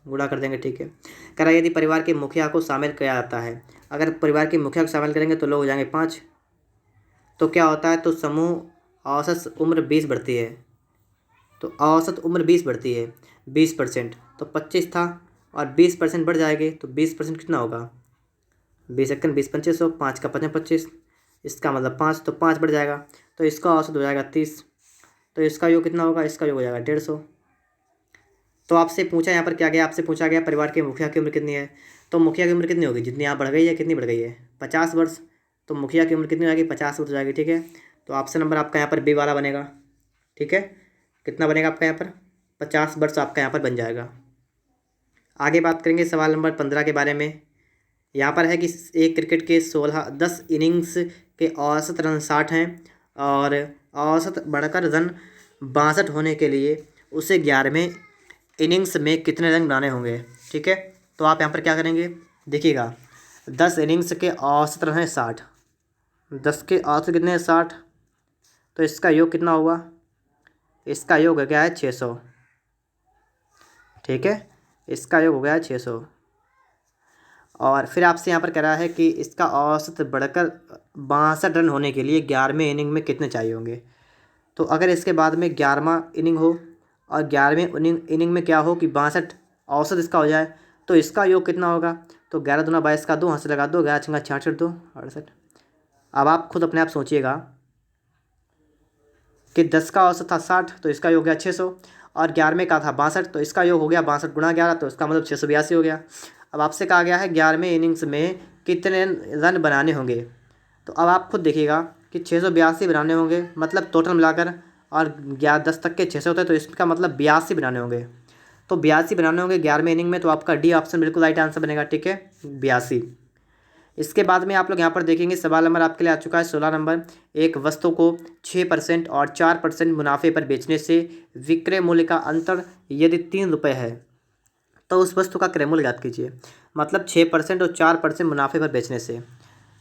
Speaker 1: गुणा कर देंगे। ठीक है, कह रहा है यदि परिवार के मुखिया को शामिल किया जाता है, अगर परिवार के मुखिया को शामिल करेंगे तो लोग हो जाएंगे 5। तो क्या होता है, तो समूह औसत उम्र 20 बढ़ती है, तो औसत उम्र 20 बढ़ती है 20%, तो 25 था और 20% बढ़ जाएंगे, तो 20% कितना होगा 20 20 25 5 का 25, इसका मतलब 5, तो 5 बढ़ जाएगा, तो इसका औसत हो जाएगा 30। तो इसका योग कितना होगा, इसका योग हो जाएगा 150। तो आपसे पूछा यहाँ पर क्या गया, आपसे पूछा गया परिवार के मुखिया की उम्र कितनी है, तो मुखिया की उम्र कितनी होगी, जितनी यहाँ बढ़ गई है, कितनी बढ़ गई है 50 वर्ष, तो मुखिया की उम्र कितनी हो जाएगी 50 वर्ष हो जाएगी। ठीक है, तो ऑप्शन नंबर आपका यहाँ पर बी वाला बनेगा। ठीक है, कितना बनेगा आपका यहाँ पर 50 वर्ष आपका यहाँ पर बन जाएगा। आगे बात करेंगे सवाल नंबर 15 के बारे में। यहाँ पर है कि एक क्रिकेट के 10 इनिंग्स के औसत रन 60 हैं और औसत बढ़कर रन 62 होने के लिए उसे 11वें इनिंग्स में कितने रन बनाने होंगे। ठीक है, तो आप यहाँ पर क्या करेंगे, देखिएगा 10 इनिंग्स के औसत रन है 60, 10 के औसत कितने हैं 60, तो इसका योग कितना होगा, इसका योग हो गया है 600। ठीक है, इसका योग हो गया है 600। और फिर आपसे यहाँ पर कह रहा है कि इसका औसत बढ़कर 62 रन होने के लिए 11वें इनिंग में कितने चाहिए होंगे। तो अगर इसके बाद में 11वां इनिंग हो और 11वें इनिंग में क्या हो कि 62 औसत इसका हो जाए, तो इसका योग कितना होगा, तो 11 दूना 22 का 2 हाथ से लगा दो, 11 छंगा 66 2 68। अब आप खुद अपने आप सोचिएगा कि 10 का औसत था 60, तो इसका योग गया 600, और 11वें का था 62, तो इसका योग हो गया 62 गुणा 11, तो इसका मतलब 682 हो गया। अब आपसे कहा गया है 11वें इनिंग्स में कितने रन बनाने होंगे, तो अब आप खुद देखिएगा कि 682 बनाने होंगे, मतलब टोटल मिलाकर, और 10 तक के 600 होते हैं, तो इसका मतलब 82 बनाने होंगे। तो 82 बनाने होंगे 11वें इनिंग में, तो आपका डी ऑप्शन बिल्कुल राइट आंसर बनेगा। ठीक है, 82। इसके बाद में आप लोग यहाँ पर देखेंगे सवाल नंबर आपके लिए आ चुका है 16 नंबर। एक वस्तु को 6% और 4% मुनाफे पर बेचने से विक्रय मूल्य का अंतर यदि 3 रुपये है, तो उस वस्तु का क्रय मूल्य ज्ञात कीजिए। मतलब 6% और 4% मुनाफे पर बेचने से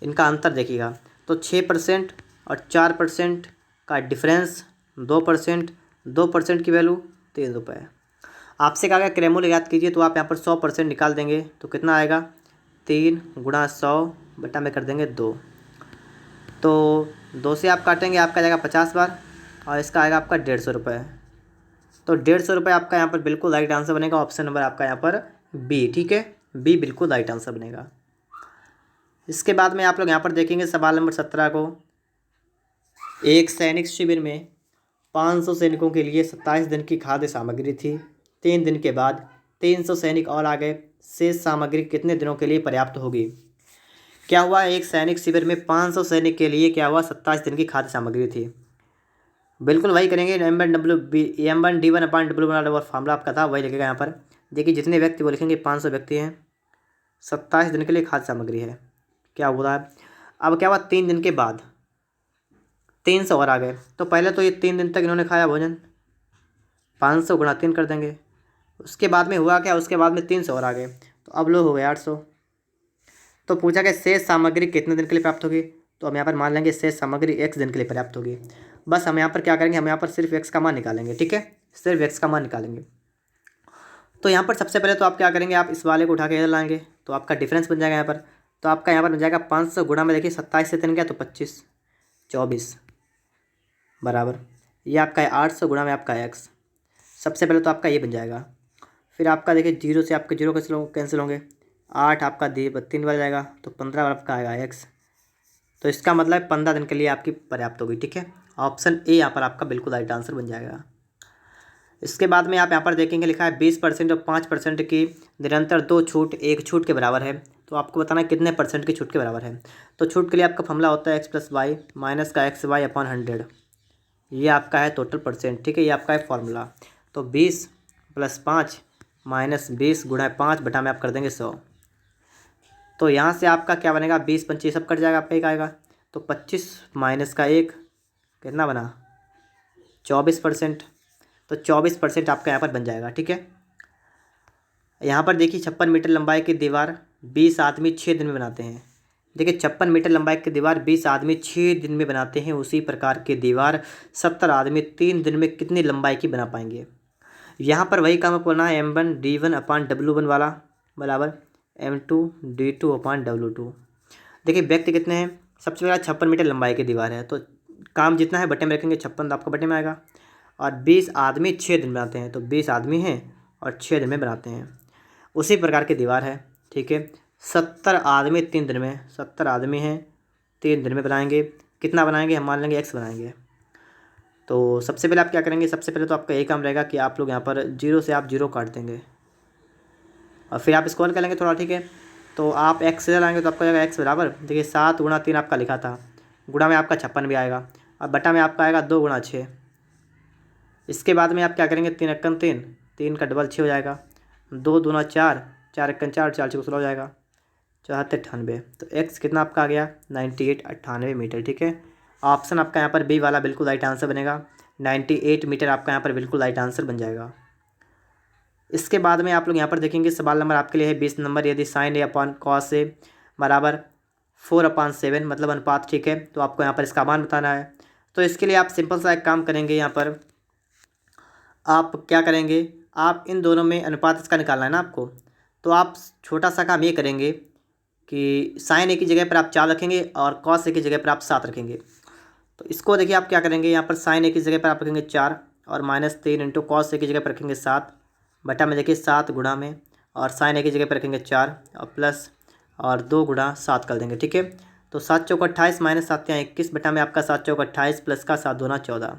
Speaker 1: इनका अंतर देखिएगा। तो 6% और 4% का डिफरेंस 2%, 2% की वैल्यू 3 रुपये। आपसे कहा गया क्रय मूल्य ज्ञात कीजिए, तो आप यहाँ पर 100% निकाल देंगे तो कितना आएगा, 3 × 100 बटा में कर देंगे 2। तो 2 से आप काटेंगे, आपका जाएगा 50 बार और इसका आएगा आपका 150 रुपये। तो 150 रुपये आपका यहाँ पर बिल्कुल राइट आंसर बनेगा। ऑप्शन नंबर आपका यहाँ पर बी, ठीक है, बी बिल्कुल राइट आंसर बनेगा। इसके बाद में आप लोग यहाँ पर देखेंगे सवाल नंबर 17 को। एक सैनिक शिविर में 500 सैनिकों के लिए 27 दिन की खाद्य सामग्री थी। 3 दिन के बाद 300 सैनिक और आ गए। शेष सामग्री कितने दिनों के लिए पर्याप्त होगी? क्या हुआ, एक सैनिक शिविर में 500 सैनिक के लिए क्या हुआ, 27 दिन की खाद्य सामग्री थी। बिल्कुल वही करेंगे, M1D1/W वाला फार्मूला आपका था वही लिखेगा यहाँ पर। देखिए जितने व्यक्ति वो लिखेंगे 500 व्यक्ति हैं, 27 दिन के लिए खाद्य सामग्री है। क्या हुआ है, अब क्या हुआ, 3 दिन के बाद 300 और आ गए। तो पहले तो ये 3 दिन तक इन्होंने खाया भोजन, 500 × 3 कर देंगे। उसके बाद में हुआ क्या, उसके बाद में 300 और आ गए, तो अब लोग हो गए 800। तो पूछा कि शेष सामग्री कितने दिन के लिए प्राप्त होगी, तो हम यहाँ पर मान लेंगे शेष सामग्री x दिन के लिए पर्याप्त होगी। बस हम यहाँ पर क्या करेंगे, हम यहाँ पर सिर्फ x का मान निकालेंगे, ठीक है, सिर्फ x का मान निकालेंगे। तो यहाँ पर सबसे पहले तो आप क्या करेंगे, आप इस वाले को उठा के इधर लाएंगे तो आपका डिफरेंस बन जाएगा यहाँ पर। तो आपका यहाँ पर बन जाएगा 500 गुणा में, देखिए 27 से 3 गया तो 25, 24 बराबर ये आपका है 800 गुणा में आपका x। सबसे पहले तो आपका ये बन जाएगा। फिर आपका देखिए 0 से आपके 0 कैंसिल होंगे, 8 आपका 3 बार जाएगा तो 15 बार आपका आएगा x। तो इसका मतलब 15 दिन के लिए आपकी पर्याप्त होगी, ठीक है। ऑप्शन ए यहाँ पर आपका बिल्कुल राइट आंसर बन जाएगा। इसके बाद में आप यहाँ पर देखेंगे लिखा है 20% और 5% की निरंतर 2 छूट 1 छूट के बराबर है। तो आपको बताना है कितने परसेंट की छूट के बराबर है। तो छूट के लिए आपका फॉर्मूला होता है x + y माइनस का XY/100। ये आपका है टोटल परसेंट, ठीक है, ये आपका है फॉर्मूला। तो 20 + 5 माइनस 20 × 5 बटा में आप कर देंगे 100। तो यहाँ से आपका क्या बनेगा, 20 25 सब कट जाएगा, आपका एक आएगा। तो 25 माइनस का 1 कितना बना, 24%। तो 24% आपका यहाँ पर बन जाएगा, ठीक है। यहाँ पर देखिए 56 मीटर लंबाई की दीवार 20 आदमी 6 दिन में बनाते हैं। देखिए 56 मीटर लंबाई की दीवार 20 आदमी 6 दिन में बनाते हैं, उसी प्रकार की दीवार 70 आदमी 3 दिन में कितनी लंबाई की बना पाएंगे। यहाँ पर वही काम करना है, M1D1/W1 वाला बराबर M2D2/W2। देखिए व्यक्ति कितने हैं, सबसे पहला 56 मीटर लंबाई की दीवार है, तो काम जितना है बटे में रखेंगे, 56 तो आपका बटे में आएगा। और 20 आदमी 6 दिन बनाते हैं, तो 20 आदमी हैं और 6 दिन में बनाते हैं, उसी प्रकार की दीवार है, ठीक है। 70 आदमी 3 दिन में, 70 आदमी हैं 3 दिन में बनाएंगे, कितना बनाएंगे, हम मान लेंगे x बनाएंगे। तो सबसे पहले आप क्या करेंगे, सबसे पहले तो आपका यही काम रहेगा कि आप लोग यहाँ पर 0 से आप 0 काट देंगे और फिर आप इसको हल कर लेंगे थोड़ा, ठीक है। तो आप x से लाएंगे तो आपका जाएगा x बराबर, देखिए 7 × 3 आपका लिखा था, गुणा में आपका 56 भी आएगा और बटा में आपका आएगा 2 × 6। इसके बाद में आप क्या करेंगे, 3 × 3, 3 का डबल 6 हो जाएगा, 2 दूना 4, 4 × 4, 4 × 6 16 हो जाएगा, 74 98। तो x कितना आपका आ गया, 98 98 मीटर, ठीक है। ऑप्शन आपका यहाँ पर बी वाला बिल्कुल राइट आंसर बनेगा, 98 मीटर आपका यहाँ पर बिल्कुल राइट आंसर बन जाएगा। इसके बाद में आप लोग यहाँ पर देखेंगे सवाल नंबर आपके लिए है 20 नंबर। यदि sin A/cos A बराबर 4/7 मतलब अनुपात, ठीक है, तो आपको यहाँ पर इसका मान बताना है। तो इसके लिए आप सिंपल सा एक काम करेंगे, यहाँ पर आप क्या करेंगे, आप इन दोनों में अनुपात इसका निकालना है ना आपको। तो आप छोटा सा काम ये करेंगे कि sin A की जगह पर आप 4 रखेंगे और cos A की जगह पर आप 7 रखेंगे। तो इसको देखिए आप क्या करेंगे, यहाँ पर sin A की जगह पर आप रखेंगे 4 और -3 × cos A की जगह पर रखेंगे 7 बटा में देखिए 7 गुणा में, और sin A की जगह पर रखेंगे 4 और प्लस और 2 × 7 कर देंगे, ठीक है। तो 7 चौक 28 माइनस 7 यहाँ 21 बटा में आपका 7 चौक 28 प्लस का 7 दूना 14।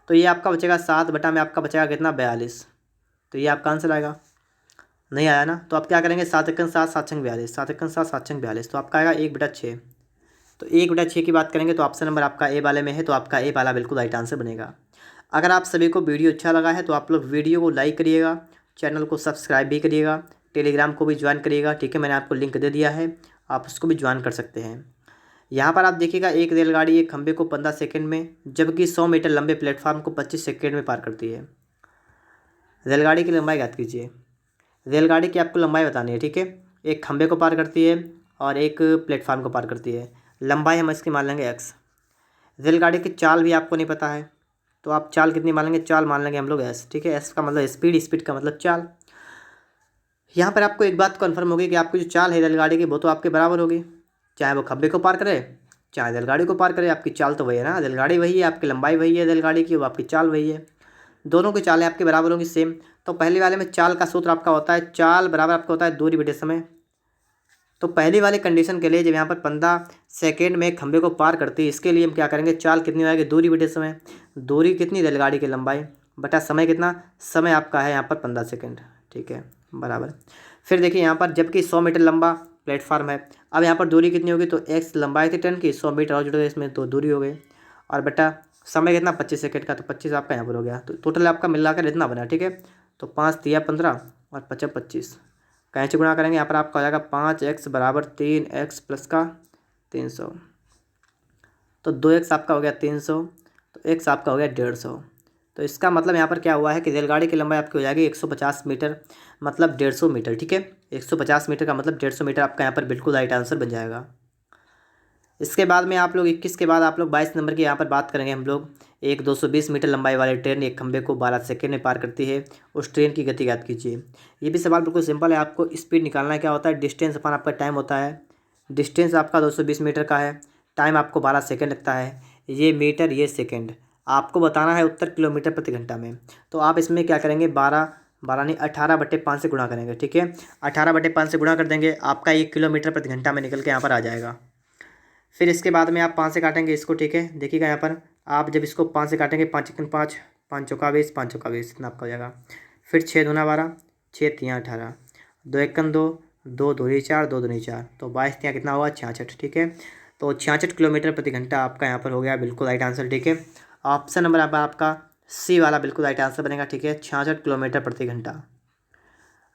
Speaker 1: तो ये आपका बचेगा 7 बटा में आपका बचेगा कितना, 42। तो ये आपका आंसर आएगा, नहीं आया ना। तो आप क्या करेंगे, 7 × 7 7 × 42, 7 × 7 7 × 42, तो आपका आएगा 1/6। तो 1/6 की बात करेंगे तो ऑप्शन नंबर आपका ए वाले में है, तो आपका ए वाला बिल्कुल राइट आंसर बनेगा। अगर आप सभी को वीडियो अच्छा लगा है तो आप लोग वीडियो को लाइक करिएगा, चैनल को सब्सक्राइब भी करिएगा, टेलीग्राम को भी ज्वाइन करिएगा, ठीक है, मैंने आपको लिंक दे दिया है, आप उसको भी ज्वाइन कर सकते हैं। यहाँ पर आप देखिएगा एक रेलगाड़ी एक खंभे को 15 सेकंड में जबकि 100 मीटर लंबे प्लेटफॉर्म को 25 सेकंड में पार करती है। रेलगाड़ी की लंबाई ज्ञात कीजिए। रेलगाड़ी की आपको लंबाई बतानी है, ठीक है। एक खंभे को पार करती है और एक प्लेटफार्म को पार करती है। लंबाई हम इसकी मान लेंगे x। रेलगाड़ी की चाल भी आपको नहीं पता है, तो आप चाल कितनी मान लेंगे, चाल मान लेंगे हम लोग s, ठीक है। s का मतलब स्पीड, स्पीड का मतलब चाल। यहाँ पर आपको एक बात कन्फर्म होगी कि आपकी जो चाल है रेलगाड़ी की वो तो आपके बराबर होगी, चाहे वो खंभे को पार करे चाहे रेलगाड़ी को पार करे, आपकी चाल तो वही है ना। रेलगाड़ी वही है, आपकी लंबाई वही है रेलगाड़ी की, वो आपकी चाल वही है। दोनों की चालें आपके बराबर होंगी सेम। तो पहले वाले में चाल का सूत्र आपका होता है, चाल बराबर आपका होता है दूरी बटे समय। तो पहली वाली कंडीशन के लिए जब यहाँ पर 15 सेकेंड में खंभे को पार करती है, इसके लिए हम क्या करेंगे, चाल कितनी हो जाएगी, दूरी बटे समय। दूरी कितनी, रेलगाड़ी की लंबाई बटा समय कितना, समय आपका है यहाँ पर 15 सेकेंड, ठीक है, बराबर। फिर देखिए यहाँ पर जबकि 100 मीटर लंबा प्लेटफार्म है, अब यहाँ पर दूरी कितनी होगी, तो x लंबाई थी टन की, 100 मीटर और जुड़ गए इसमें तो दूरी हो गई, और बटा समय कितना 25 सेकेंड का, तो 25 आपका यहाँ पर हो गया। तो टोटल आपका मिलाकर इतना बना, ठीक है। तो 5 तिया 15 और 5 25, कहीं से गुणा करेंगे, यहाँ पर आपका हो जाएगा 5x बराबर 3x प्लस का 300। तो 2x आपका हो गया 300, तो x आपका हो गया 150। तो इसका मतलब यहाँ पर क्या हुआ है कि रेलगाड़ी की लंबाई आपकी हो जाएगी 150 मीटर, मतलब 150 मीटर, ठीक है। 150 मीटर का मतलब 150 मीटर आपका यहाँ पर बिल्कुल राइट आंसर बन जाएगा। इसके बाद में आप लोग 21 के बाद आप लोग 22 नंबर की यहाँ पर बात करेंगे हम लोग। एक 220 मीटर लंबाई वाली ट्रेन एक खंभे को 12 सेकेंड में पार करती है, उस ट्रेन की गति ज्ञात कीजिए। ये भी सवाल बिल्कुल सिंपल है, आपको स्पीड निकालना है। क्या होता है, डिस्टेंस अपन आपका टाइम होता है। डिस्टेंस आपका 220 मीटर का है, टाइम आपको 12 सेकेंड लगता है। ये मीटर, ये सेकेंड, आपको बताना है उत्तर किलोमीटर प्रति घंटा में। तो आप इसमें क्या करेंगे, 12 नहीं 18/5 से गुणा करेंगे, ठीक है। 18/5 से गुणा कर देंगे, आपका 1 किलोमीटर प्रति घंटा में निकल के यहाँ पर आ जाएगा। फिर इसके बाद में आप 5 से काटेंगे इसको, ठीक है। देखिएगा यहाँ पर आप जब इसको 5 से काटेंगे, 5 एकन 5, 5 चौका 20, 5 चौका 20, इतना आपका हो जाएगा। फिर 6 दूना 12, 6 तियाँ 18, 2 एकन 2, 2 दूनी 4, 2 दूनी 4, तो 22 तियाँ कितना हुआ 66, ठीक है। तो 66 किलोमीटर प्रति घंटा आपका यहाँ पर हो गया बिल्कुल राइट आंसर, ठीक है। ऑप्शन नंबर आपका सी वाला बिल्कुल राइट आंसर बनेगा, ठीक है, 66 किलोमीटर प्रति घंटा।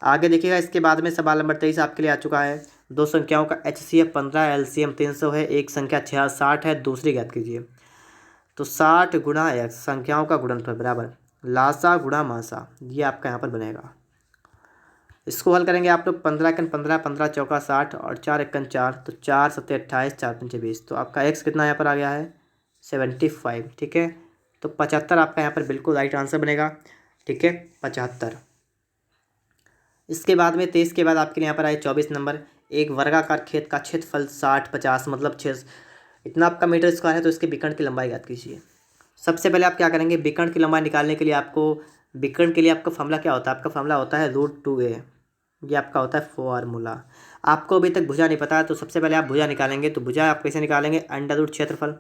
Speaker 1: आगे देखिएगा, इसके बाद में सवाल नंबर 23 आपके लिए आ चुका है। दो संख्याओं का HCF 15, LCM 300 है, एक संख्या 60 है, दूसरी ज्ञात कीजिए। तो 60 गुणा x, संख्याओं का गुणनफल बराबर लासा गुणा मासा, ये आपका यहाँ पर बनेगा। इसको हल करेंगे आप लोग, 15 एकन 15, 15 चौका 60 और 4 एकन 4, तो 4 सत्ते 28, 4 पंचे 20, तो आपका x कितना यहाँ पर आ गया है 75, ठीक है। तो 75 आपका यहाँ पर बिल्कुल राइट आंसर बनेगा, ठीक है, 75। इसके बाद में 23 के बाद आपके लिए यहाँ पर आए 24 नंबर। एक वर्गाकार खेत का क्षेत्रफल 60/50 मतलब 6 इतना आपका मीटर स्क्वायर है, तो इसके विकर्ण की लंबाई ज्ञात कीजिए। सबसे पहले आप क्या करेंगे, विकर्ण की लंबाई निकालने के लिए आपको, विकर्ण के लिए आपका फॉर्मूला क्या होता है, आपका फॉर्मूला होता है √2a, ये आपका होता है फॉर्मूला। आपको अभी तक भुजा नहीं पता है, तो सबसे पहले आप भुजा निकालेंगे। तो भुजा आप कैसे निकालेंगे, अंडर रूट क्षेत्रफल,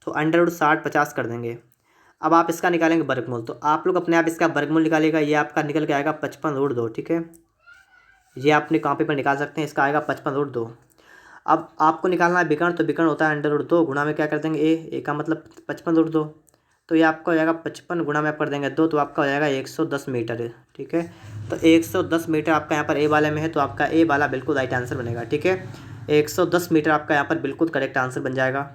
Speaker 1: तो अंडर रूट 60/50 कर देंगे। अब आप इसका निकालेंगे वर्गमूल, तो आप लोग अपने आप इसका वर्गमूल निकालिएगा, ये आपका निकल के आएगा 55√2, ठीक है। ये अपनी कॉपी पर निकाल सकते हैं, इसका आएगा 55√2। अब आपको निकालना है विकर्ण, तो विकर्ण होता है अंडर रूट 2 गुणा में क्या कर देंगे ए का मतलब 55√2, तो ये आपका हो जाएगा 55 गुणा में आप कर देंगे 2, तो आपका हो जाएगा 110 मीटर है, ठीक है। तो 110 मीटर आपका यहाँ पर ए वाले में है, तो आपका ए वाला बिल्कुल राइट आंसर बनेगा, ठीक है। 110 मीटर आपका यहाँ पर बिल्कुल करेक्ट आंसर बन जाएगा।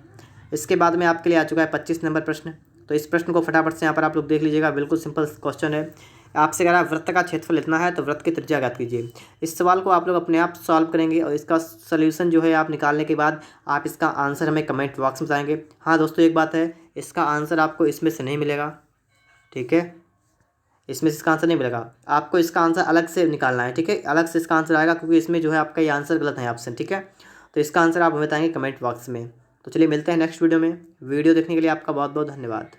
Speaker 1: इसके बाद में आपके लिए आ चुका है 25 नंबर प्रश्न। तो इस प्रश्न को फटाफट से यहाँ पर आप लोग देख लीजिएगा, बिल्कुल सिंपल क्वेश्चन है। आपसे कह रहा है वृत्त का क्षेत्रफल इतना है, तो वृत्त की त्रिज्या ज्ञात कीजिए। इस सवाल को आप लोग अपने आप सॉल्व करेंगे, और इसका सलूशन जो है आप निकालने के बाद आप इसका आंसर हमें कमेंट बॉक्स में बताएंगे। हाँ दोस्तों, एक बात है, इसका आंसर आपको इसमें से नहीं मिलेगा, ठीक है, इसमें से इसका आंसर नहीं मिलेगा, आपको इसका आंसर अलग से निकालना है, ठीक है, अलग से इसका आंसर आएगा, क्योंकि इसमें जो है आपका ये आंसर गलत है ऑप्शन, ठीक है। तो इसका आंसर आप हमें बताएंगे कमेंट बॉक्स में। तो चलिए मिलते हैं नेक्स्ट वीडियो में। वीडियो देखने के लिए आपका बहुत बहुत धन्यवाद।